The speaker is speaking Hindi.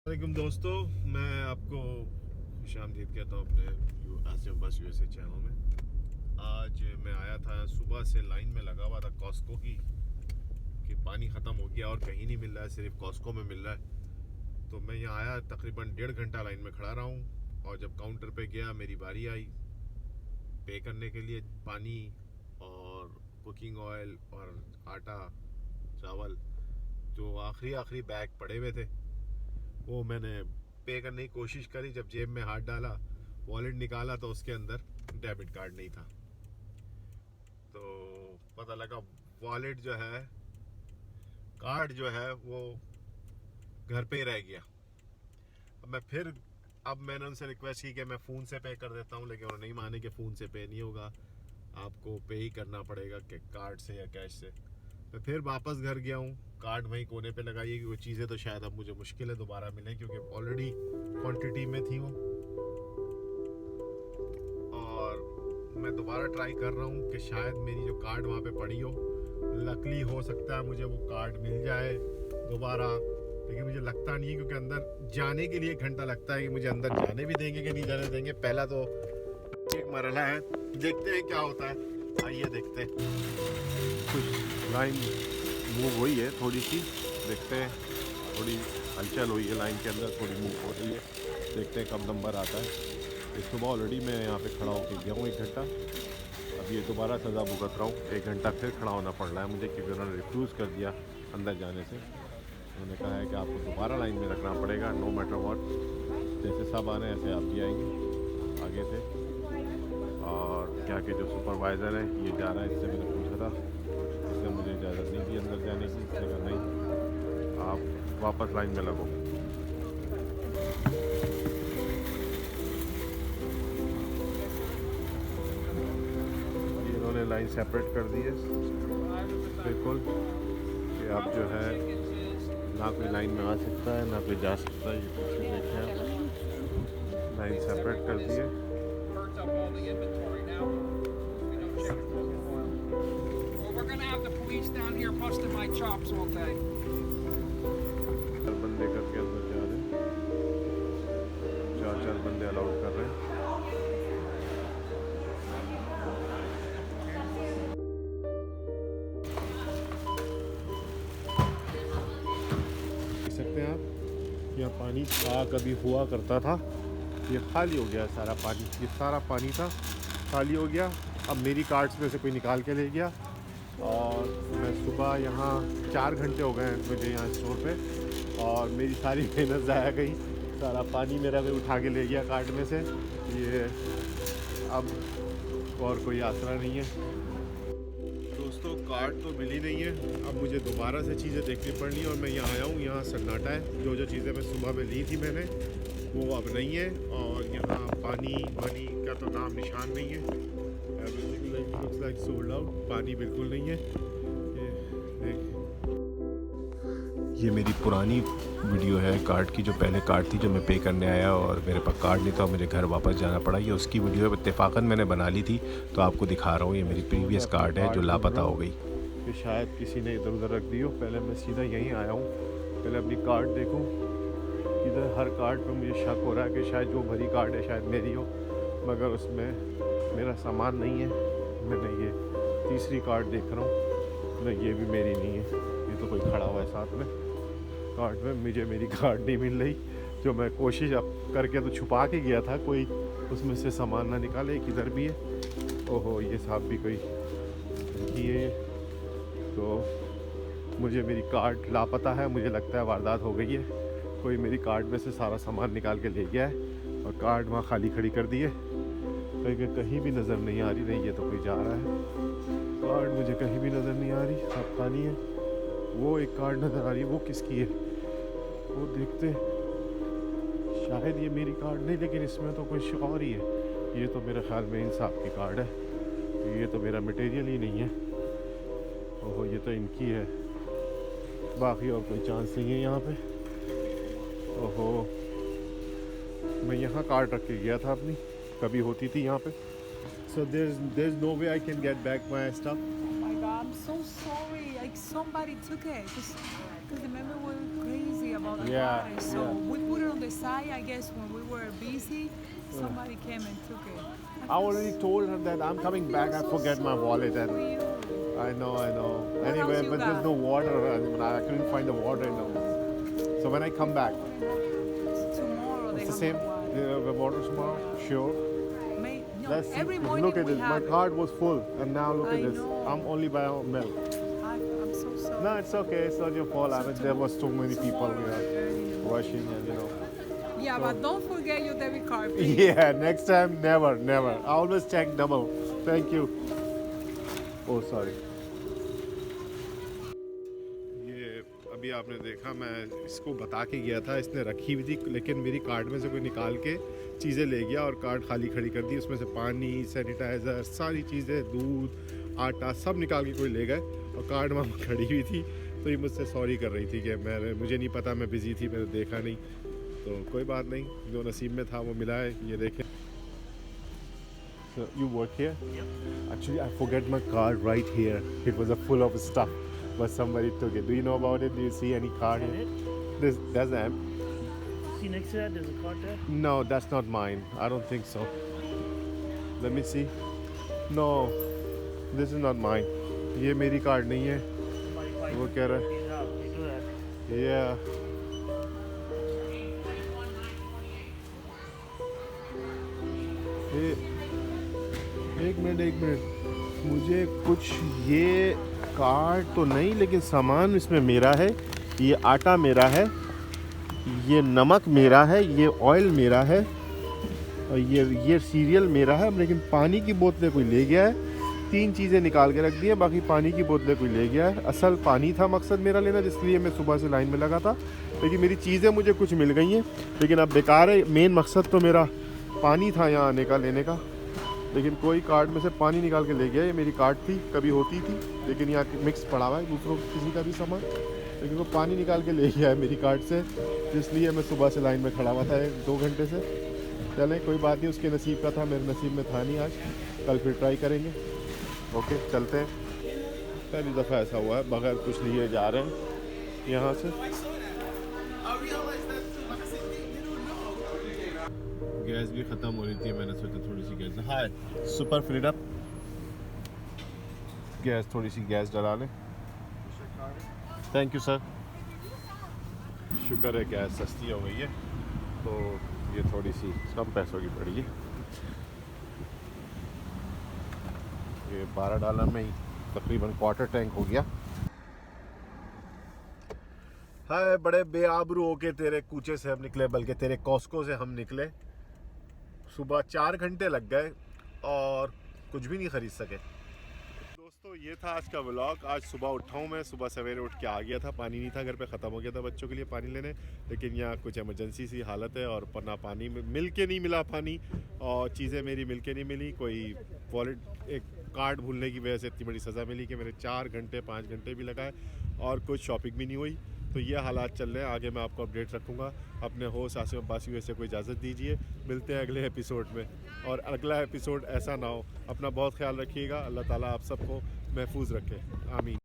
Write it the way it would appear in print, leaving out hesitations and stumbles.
वालेकुम दोस्तों, मैं आपको खुशामदीद कहता हूँ अपने आसिम बस यूएसए चैनल में। आज मैं आया था, सुबह से लाइन में लगा हुआ था कॉस्को की कि पानी ख़त्म हो गया और कहीं नहीं मिल रहा है, सिर्फ कॉस्को में मिल रहा है। तो मैं यहाँ आया, तकरीबन 1.5 घंटा लाइन में खड़ा रहा हूँ और जब काउंटर पे गया मेरी बारी आई पे करने के लिए। पानी और कुकिंग ऑयल और आटा चावल जो आखिरी बैग पड़े हुए थे वो मैंने पे करने की कोशिश करी। जब जेब में हाथ डाला, वॉलेट निकाला तो उसके अंदर डेबिट कार्ड नहीं था। तो पता लगा वॉलेट जो है, कार्ड जो है वो घर पे ही रह गया। अब मैंने उनसे रिक्वेस्ट की कि मैं फ़ोन से पे कर देता हूँ, लेकिन उन्होंने नहीं माने कि फ़ोन से पे नहीं होगा, आपको पे ही करना पड़ेगा कि कार्ड से या कैश से। मैं फिर वापस घर गया हूँ, कार्ड वहीं कोने पे लगाइए कि वो चीज़ें तो शायद अब मुझे मुश्किल है दोबारा मिलें, क्योंकि ऑलरेडी क्वांटिटी में थी वो। और मैं दोबारा ट्राई कर रहा हूँ कि शायद मेरी जो कार्ड वहाँ पे पड़ी हो, लकली हो सकता है मुझे वो कार्ड मिल जाए दोबारा, लेकिन मुझे लगता नहीं है, क्योंकि अंदर जाने के लिए 1 घंटा लगता है कि मुझे अंदर जाने भी देंगे कि नहीं जाने देंगे। पहला तो एक मरहला है, देखते हैं क्या होता है। आइए देखते हैं। कुछ लाइन मूव हुई है थोड़ी सी, देखते हैं। थोड़ी हलचल हुई है लाइन के अंदर, थोड़ी मूव हो रही है, देखते हैं कब नंबर आता है। इस सुबह ऑलरेडी मैं यहाँ पे खड़ा होकर गया हूँ 1 घंटा, अब ये दोबारा सज़ा भुगत रहा हूँ। 1 घंटा फिर खड़ा होना पड़ रहा है मुझे, क्योंकि उन्होंने रिफ्यूज़ कर दिया अंदर जाने से। उन्होंने कहा है कि आपको दोबारा लाइन में रखना पड़ेगा, नो मैटर व्हाट। जैसे सब आ रहे हैं ऐसे आप भी आएंगे आगे से। और क्या कि जो सुपरवाइज़र है ये जा रहा है, इससे मैंने पूछा था, इसने मुझे इजाज़त नहीं दी अंदर जाने की। इसने कहा नहीं, आप वापस लाइन में लगो। ये इन्होंने लाइन सेपरेट कर दी है बिल्कुल, कि आप जो है ना कोई लाइन में आ सकता है ना कोई जा सकता है। ये पीछे देखें आप, लाइन सेपरेट कर दी है। चार बंदे करके अंदर जा रहे हैं, 4 बंदे अलाउड कर रहे हैं। देख सकते हैं आप, यहाँ पानी था, कभी हुआ करता था, ये खाली हो गया सारा पानी। ये सारा पानी था, खाली हो गया। अब मेरी कार्ड्स में से कोई निकाल के ले गया, और मैं सुबह यहाँ 4 घंटे हो गए हैं मुझे यहाँ स्टोर पे, और मेरी सारी मेहनत ज़ाया गई। सारा पानी मेरा कोई उठा के ले गया कार्ड में से। ये अब और कोई आसरा नहीं है दोस्तों, कार्ड तो मिली नहीं है। अब मुझे दोबारा से चीज़ें देखनी पड़नी, और मैं यहाँ आया हूँ, यहाँ सन्नाटा है। जो चीज़ें मैं सुबह में ली थी मैंने, वो अब नहीं है। और यहाँ पानी वानी का तो नाम निशान नहीं है। Everything looks like sold out, पानी बिल्कुल नहीं है। ये मेरी पुरानी वीडियो है कार्ड की, जो पहले कार्ड थी जो मैं पे करने आया और मेरे पास कार्ड नहीं था, मुझे घर वापस जाना पड़ा। ये उसकी वीडियो है, इत्तेफाकन मैंने बना ली थी, तो आपको दिखा रहा हूँ। ये मेरी प्रीवियस कार्ड है जो लापता हो गई, कि शायद किसी ने इधर उधर रख दी हो। पहले मैं सीधा यहीं आया हूँ, पहले अपनी कार्ड देखूँ। इधर हर कार्ड पे मुझे शक हो रहा है कि शायद जो भरी कार्ड है शायद मेरी हो, मगर उसमें मेरा सामान नहीं है। मैंने ये तीसरी कार्ड देख रहा हूँ, नहीं ये भी मेरी नहीं है, ये तो कोई खड़ा हुआ है साथ में कार्ड में। मुझे मेरी कार्ड नहीं मिल रही, जो मैं कोशिश अब करके तो छुपा के गया था, कोई उसमें से सामान ना निकाले। किधर भी है, ओहो ये साहब भी कोई ये, तो मुझे मेरी कार्ड लापता है। मुझे लगता है वारदात हो गई है, कोई मेरी कार्ड में से सारा सामान निकाल के ले गया है और कार्ड वहाँ खाली खड़ी कर दी है, क्योंकि कहीं भी नज़र नहीं आ रही। नहीं ये तो कोई जा रहा है, कार्ड मुझे कहीं भी नज़र नहीं आ रही, सब खाली है। वो एक कार्ड नज़र आ रही है, वो किसकी है वो देखते हैं। शायद ये मेरी कार्ड नहीं, लेकिन इसमें तो कुछ और ही है। ये तो मेरे ख्याल में इंसाफ की कार्ड है, तो ये तो मेरा मटेरियल ही नहीं है। ओहो ये तो इनकी है, बाकी और कोई चांस नहीं है यहाँ पे। ओहो मैं यहाँ कार्ड रख के गया था अपनी, कभी होती थी यहाँ पे। So there is no way I can get back my stuff. I'm so sorry. Like somebody took it because the memory was crazy. busy about the Yeah, water, so yeah. we put it on the side. I guess when we were busy, somebody came and took it. I already told her that I'm coming back. I forget my wallet, For and you. I know, I know. What Anyway, else you but there's got? no water. I couldn't find the water in the. So when I come back, Tomorrow they it's the have same. more water. The water tomorrow. Sure. No, Let's see. every morning Look at we this. My have it. card was full, and now look I at this. know. I'm only by milk. I'm so sorry. No, it's okay. It's not your fault. I mean, there was too many people rushing, and Yeah, So- but don't forget your debit card, please. Yeah, next time, never, never. I always check double. Thank you. Oh, sorry. ये अभी आपने देखा, मैं इसको बता के गया था, इसने रखी हुई थी, लेकिन मेरी कार्ड में से कोई निकाल के चीज़ें ले गया और कार्ड खाली खड़ी कर दी। उसमें से पानी, सैनिटाइज़र, सारी चीज़ें, दूध, आटा सब निकाल के कोई ले गए और कार्ड वहाँ खड़ी हुई थी। तो ये मुझसे सॉरी कर रही थी कि मुझे नहीं पता, मैं बिज़ी थी, मैंने देखा नहीं। तो कोई बात नहीं, जो नसीब में था वो मिला है। ये देखें। So you work here? Yep. Actually, I forget my card right here. It was full of stuff, but somebody took it. Do you know about it? Do you see any card Is here? that it? That's them. See next to that, there's a card there. No, that's not mine. I don't think so. Let me see. No, this is not mine. ये मेरी कार्ड नहीं है। Somebody probably वो कह रहा है। picked it up. They do that. Yeah. एक मिनट, मुझे कुछ ये कार्ड तो नहीं, लेकिन सामान इसमें मेरा है। ये आटा मेरा है, ये नमक मेरा है, ये ऑयल मेरा है, और ये सीरियल मेरा है। लेकिन पानी की बोतलें कोई ले गया है। 3 चीज़ें निकाल के रख दी है, बाकी पानी की बोतलें कोई ले गया है। असल पानी था मकसद मेरा लेना, जिसलिए मैं सुबह से लाइन में लगा था। लेकिन मेरी चीज़ें मुझे कुछ मिल गई हैं, लेकिन अब बेकार है। मेन मकसद तो मेरा पानी था यहाँ आने का, लेने का। लेकिन कोई कार्ड में से पानी निकाल के ले गया। ये मेरी कार्ड थी, कभी होती थी, लेकिन यहाँ मिक्स पड़ा हुआ है दूसरों किसी का भी सामान। लेकिन वो पानी निकाल के ले गया है मेरी कार्ड से, इसलिए मैं सुबह से लाइन में खड़ा हुआ था 2 घंटे से। चलें, कोई बात नहीं, उसके नसीब का था, मेरे नसीब में था नहीं आज। कल फिर ट्राई करेंगे। ओके, चलते हैं। पहली दफ़ा ऐसा हुआ है बगैर कुछ लिए जा रहे हैं यहाँ से। गैस भी ख़त्म हो रही थी, मैंने सोचा थोड़ी सी गैस। हाय सुपर फ्रीडम, गैस थोड़ी सी गैस डला लें। Thank you sir. शुक्र है गैस सस्ती हो गई है, तो ये थोड़ी सी कम पैसों की पड़ी है। ये $12 में ही तकरीबन क्वार्टर टैंक हो गया। हाय, बड़े बेआबरू होके तेरे कूचे से हम निकले, बल्कि तेरे कॉस्को से हम निकले। सुबह 4 घंटे लग गए और कुछ भी नहीं ख़रीद सके। दोस्तों, ये था आज का व्लॉग। आज सुबह उठा हूँ मैं, सुबह सवेरे उठ के आ गया था। पानी नहीं था घर पे, ख़त्म हो गया था बच्चों के लिए पानी लेने। लेकिन यहाँ कुछ इमरजेंसी सी हालत है और ना पानी मिल के नहीं मिला पानी, और चीज़ें मेरी मिल के नहीं मिली। कोई वॉलेट, एक कार्ड भूलने की वजह से इतनी बड़ी सज़ा मिली कि मेरे 4 घंटे 5 घंटे भी लगाए और कुछ शॉपिंग भी नहीं हुई। तो ये हालात चल रहे हैं। आगे मैं आपको अपडेट रखूँगा। अपने होस्ट आसिम अब्बासी से कोई इजाज़त दीजिए। मिलते हैं अगले एपिसोड में, और अगला एपिसोड ऐसा ना हो। अपना बहुत ख्याल रखिएगा। अल्लाह ताला आप सबको महफूज रखे। आमीन।